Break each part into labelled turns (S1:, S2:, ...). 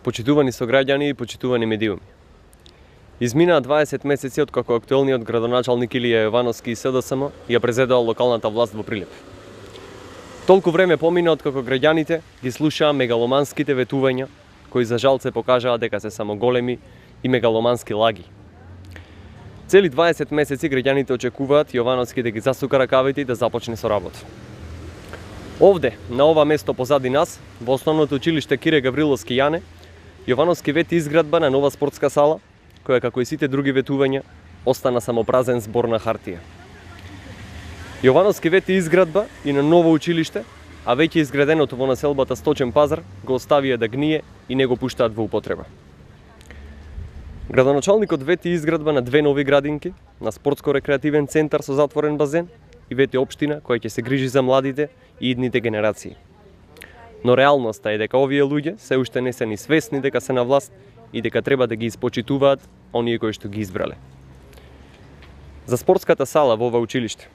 S1: Почитувани сограѓани и почитувани медиуми. Изминаа 20 месеци откако актуелниот градоначалник Илија Јовановски и СДСМ ја презедал локалната власт во Прилеп. Толку време помина откако граѓаните ги слушаа мегаломанските ветувања, кои за жал се покажаа дека се само големи и мегаломански лаги. Цели 20 месеци граѓаните очекуваат Јовановски да ги засука ракавите и да започне со работа. Овде, на ова место позади нас, во основното училиште Кире Гавриловски Јане, Јовановски вети изградба на нова спортска сала, која како и сите други ветувања, остана само празен збор на хартија. Јовановски вети изградба и на ново училиште, а веќе изграденото во населбата Сточен пазар го оставија да гние и не го пуштаат во употреба. Градоначалникот вети изградба на две нови градинки, на спортско-рекреативен центар со затворен базен и вети општина која ќе се грижи за младите и идните генерации. Но реалноста е дека овие луѓе се уште не се ни свесни дека се на власт и дека треба да ги испочитуваат оние кои што ги избрале. За спортската сала во ова училиште,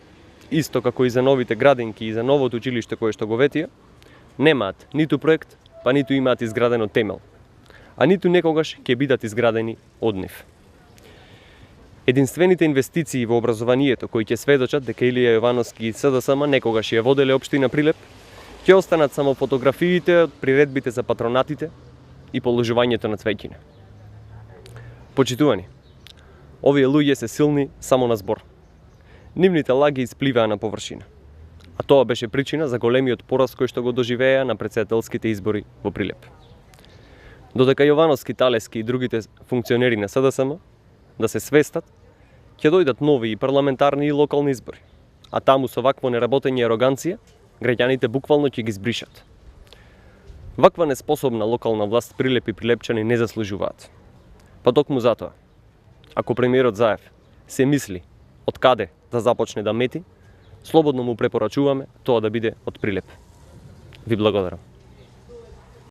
S1: исто како и за новите градинки и за новото училиште кое што го ветија, немаат ниту проект, па ниту имаат изградено темел, а ниту некогаш ќе бидат изградени од нив. Единствените инвестиции во образованието кои ќе сведочат дека Илија Јовановски и СДСМ некогаш ја воделе општина Прилеп, ќе останат само фотографиите од приредбите за патронатите и положувањето на цвеќине. Почитувани, овие луѓе се силни само на збор. Нивните лаги испливаа на површина, а тоа беше причина за големиот пораз кој што го доживеа на претседателските избори во Прилеп. Додека Јовановски, Талески и другите функционери на СДСМ да се свестат, ќе дојдат нови и парламентарни и локални избори, а таму со вакво неработење и ароганција, граѓаните буквално ќе ги збришат. Ваква неспособна локална власт Прилеп и прилепчани не заслужуваат. Па токму затоа, ако премиерот Заев се мисли од каде да започне да мети, слободно му препорачуваме тоа да биде од Прилеп. Ви благодарам.